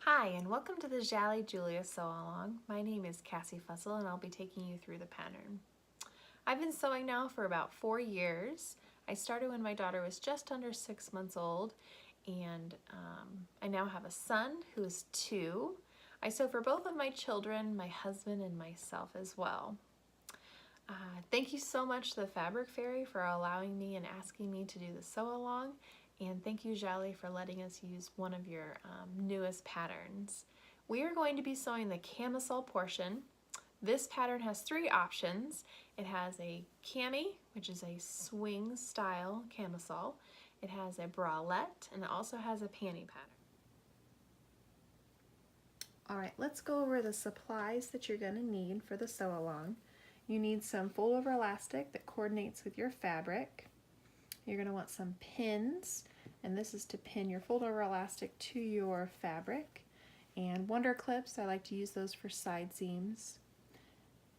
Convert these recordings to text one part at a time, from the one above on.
Hi, and welcome to the Jalie Julia SewAlong. My name is Cassie Fussell, and I'll be taking you through the pattern. I've been sewing now for about 4 years. I started when my daughter was just under 6 months old, and I now have a son who is 2. I sew for both of my children, my husband, and myself as well. Thank you so much to the Fabric Fairy for allowing me and asking me to do the sew-along, and thank you, Jalie, for letting us use one of your newest patterns. We are going to be sewing the camisole portion. This pattern has 3 options. It has a cami, which is a swing style camisole. It has a bralette, and it also has a panty pattern. All right, let's go over the supplies that you're going to need for the sew-along. You need some fold over elastic that coordinates with your fabric. You're going to want some pins, and this is to pin your fold over elastic to your fabric. And wonder clips, I like to use those for side seams.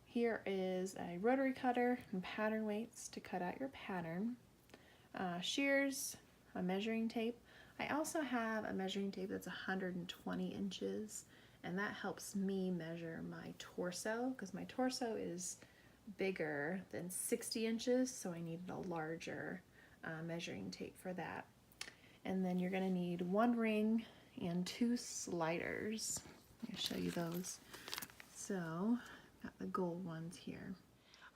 Here is a rotary cutter and pattern weights to cut out your pattern. Shears, a measuring tape. I also have a measuring tape that's 120 inches, and that helps me measure my torso because my torso is bigger than 60 inches, so I needed a larger measuring tape for that. And then you're going to need 1 ring and 2 sliders. I'll show you those. So, got the gold ones here.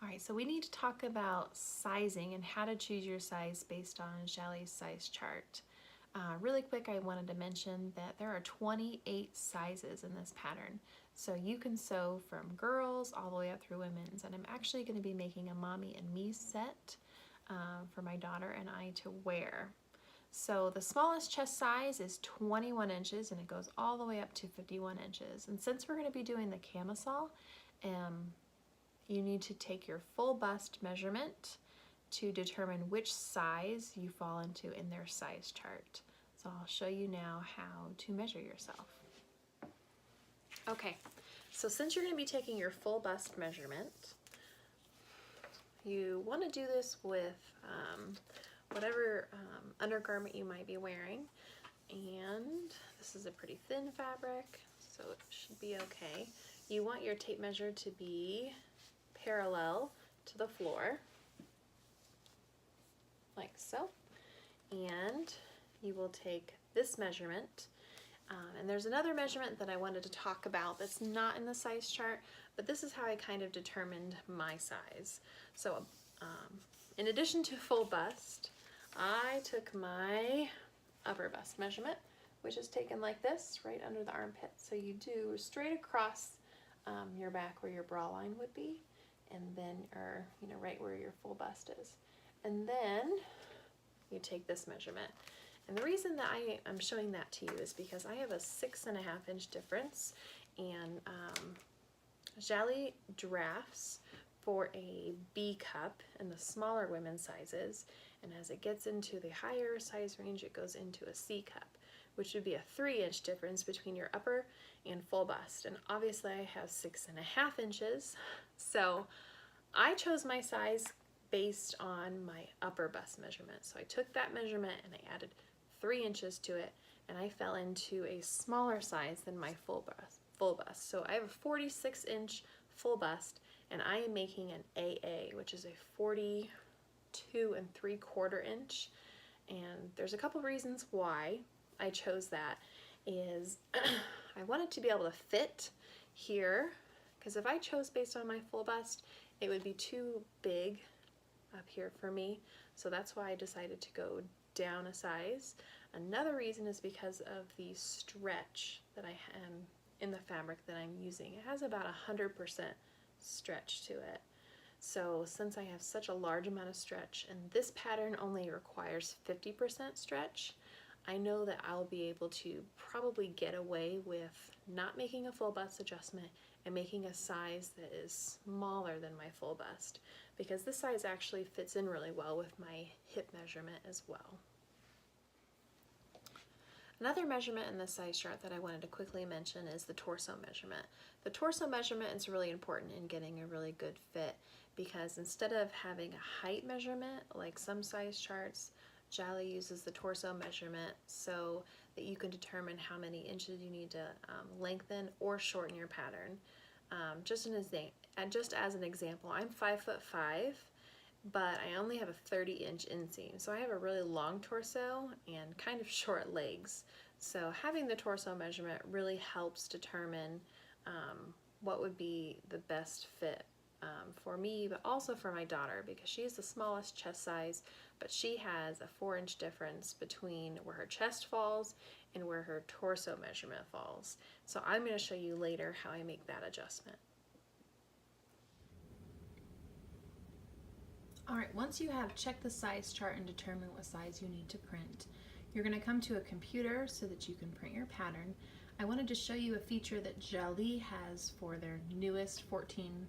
All right, so we need to talk about sizing and how to choose your size based on Jalie's size chart. Really quick, I wanted to mention that there are 28 sizes in this pattern. So you can sew from girls all the way up through women's, and I'm actually going to be making a mommy and me set for my daughter and I to wear. So the smallest chest size is 21 inches, and it goes all the way up to 51 inches. And since we're going to be doing the camisole, you need to take your full bust measurement to determine which size you fall into in their size chart. So I'll show you now how to measure yourself. Okay, so since you're going to be taking your full bust measurement, you want to do this with whatever undergarment you might be wearing. And this is a pretty thin fabric, so it should be okay. You want your tape measure to be parallel to the floor, like so. And you will take this measurement, and there's another measurement that I wanted to talk about that's not in the size chart, but this is how I kind of determined my size. So in addition to full bust, I took my upper bust measurement, which is taken like this, right under the armpit. So you do straight across your back where your bra line would be, and then right where your full bust is. And then you take this measurement. And the reason that I'm showing that to you is because I have a 6.5 inch difference, and Jalie drafts for a B cup in the smaller women's sizes, and as it gets into the higher size range, it goes into a C cup, which would be a 3 inch difference between your upper and full bust. And obviously I have 6.5 inches, so I chose my size based on my upper bust measurement. So I took that measurement and I added 3 inches to it, and I fell into a smaller size than my full bust. So I have a 46 inch full bust, and I am making an AA, which is a 42 3/4 inch. And there's a couple reasons why I chose that. Is I wanted to be able to fit here, because if I chose based on my full bust, it would be too big up here for me. So that's why I decided to go down a size. Another reason is because of the stretch that I am in the fabric that I'm using. It has about 100% stretch to it. So since I have such a large amount of stretch, and this pattern only requires 50% stretch, I know that I'll be able to probably get away with not making a full bust adjustment and making a size that is smaller than my full bust, because this size actually fits in really well with my hip measurement as well. Another measurement in the size chart that I wanted to quickly mention is the torso measurement. The torso measurement is really important in getting a really good fit, because instead of having a height measurement like some size charts, Jalie uses the torso measurement so that you can determine how many inches you need to lengthen or shorten your pattern. Just as an example, I'm 5'5", but I only have a 30-inch inseam, so I have a really long torso and kind of short legs. So having the torso measurement really helps determine what would be the best fit for me, but also for my daughter, because she's the smallest chest size, but she has a 4-inch difference between where her chest falls and where her torso measurement falls. So I'm going to show you later how I make that adjustment. Alright, once you have checked the size chart and determined what size you need to print, you're going to come to a computer so that you can print your pattern. I wanted to show you a feature that Jalie has for their newest 14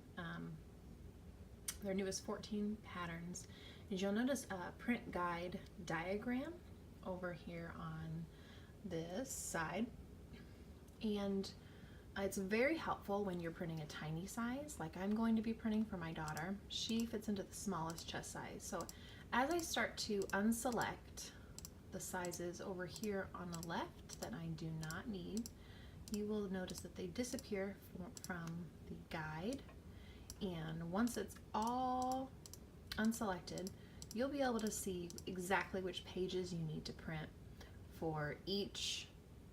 patterns. And you'll notice a print guide diagram over here on this side, and it's very helpful when you're printing a tiny size, like I'm going to be printing for my daughter. She fits into the smallest chest size. So as I start to unselect the sizes over here on the left that I do not need, you will notice that they disappear from the guide. And once it's all unselected, you'll be able to see exactly which pages you need to print for each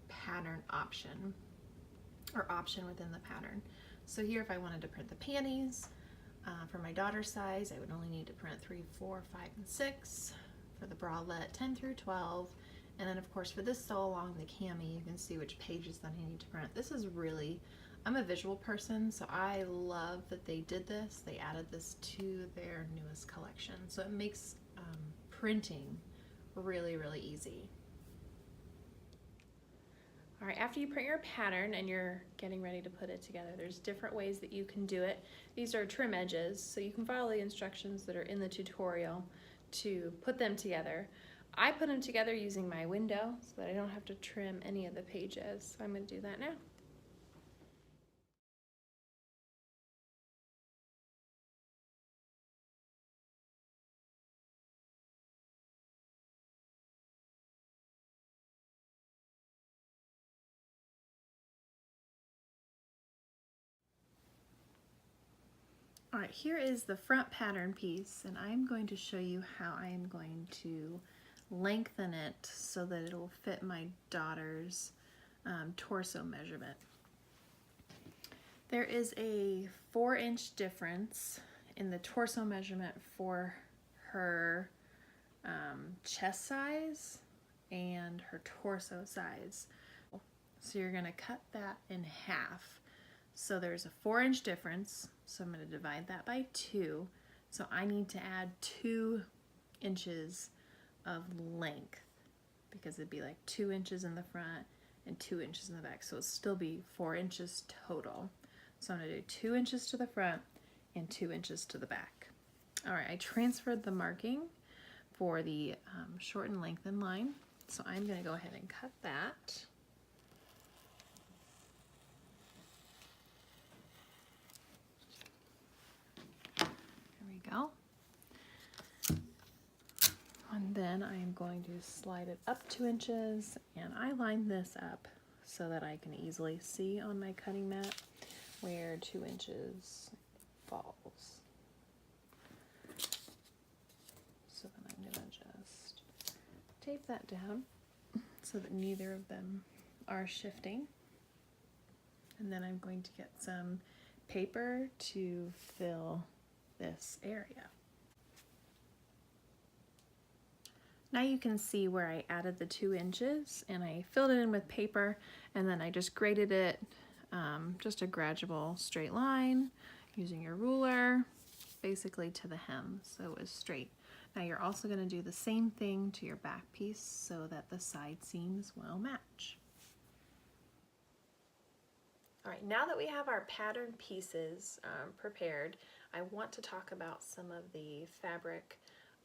pattern option or option within the pattern. So here, if I wanted to print the panties for my daughter's size, I would only need to print 3, 4, 5, and 6. For the bralette, 10 through 12. And then of course for this SewAlong, the cami, you can see which pages that I need to print. This is really, I'm a visual person, so I love that they did this. They added this to their newest collection. So it makes printing really, really easy. All right, after you print your pattern and you're getting ready to put it together, there's different ways that you can do it. These are trim edges, so you can follow the instructions that are in the tutorial to put them together. I put them together using my window so that I don't have to trim any of the pages. So I'm going to do that now. All right, here is the front pattern piece, and I'm going to show you how I am going to lengthen it so that it will fit my daughter's torso measurement. There is a 4-inch difference in the torso measurement for her chest size and her torso size. So you're going to cut that in half. So there's a 4-inch difference, so I'm going to divide that by 2. So I need to add 2 inches of length, because it'd be like 2 inches in the front and 2 inches in the back. So it'll still be 4 inches total. So I'm going to do 2 inches to the front and 2 inches to the back. All right, I transferred the marking for the short and lengthen line. So I'm going to go ahead and cut that. Go. And then I am going to slide it up 2 inches, and I line this up so that I can easily see on my cutting mat where 2 inches falls. So then I'm going to just tape that down so that neither of them are shifting. And then I'm going to get some paper to fill this area. Now you can see where I added the 2 inches, and I filled it in with paper, and then I just graded it, just a gradual straight line using your ruler, basically to the hem, so it was straight. Now you're also going to do the same thing to your back piece so that the side seams will match. All right, now that we have our pattern pieces prepared, I want to talk about some of the fabric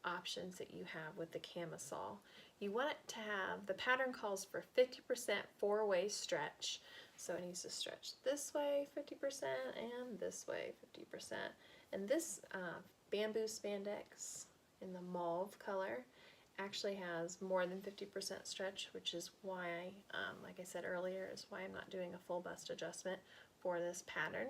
options that you have with the camisole. You want it to have, the pattern calls for 50% 4-way stretch. So it needs to stretch this way 50% and this way 50%. And this bamboo spandex in the mauve color actually has more than 50% stretch, which is why, like I said earlier, is why I'm not doing a full bust adjustment for this pattern.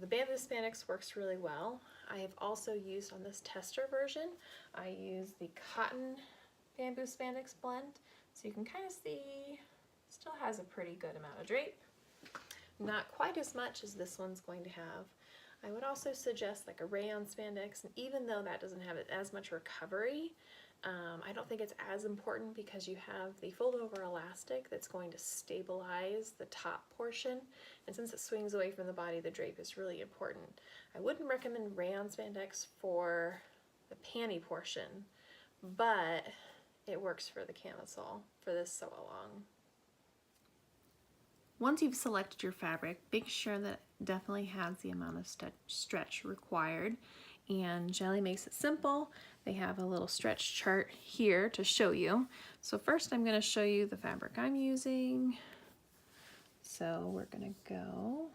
The bamboo spandex works really well. I have also used on this tester version, I use the cotton bamboo spandex blend, so you can kind of see, still has a pretty good amount of drape. Not quite as much as this one's going to have. I would also suggest like a rayon spandex, and even though that doesn't have as much recovery, I don't think it's as important because you have the fold over elastic that's going to stabilize the top portion, and since it swings away from the body, the drape is really important. I wouldn't recommend rayon spandex for the panty portion, but it works for the camisole for this SewAlong. Once you've selected your fabric, make sure that it definitely has the amount of stretch required. And Jalie makes it simple. They have a little stretch chart here to show you. So first I'm going to show you the fabric I'm using. So we're going to go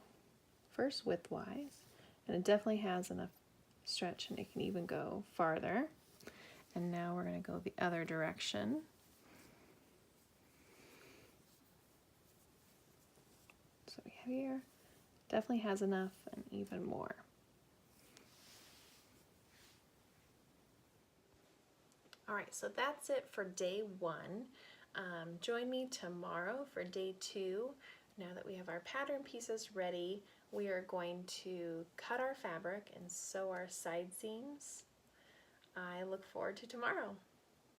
first widthwise, and it definitely has enough stretch and it can even go farther. And now we're going to go the other direction. So we have here, definitely has enough and even more. All right, so that's it for day 1. Join me tomorrow for day 2. Now that we have our pattern pieces ready, we are going to cut our fabric and sew our side seams. I look forward to tomorrow.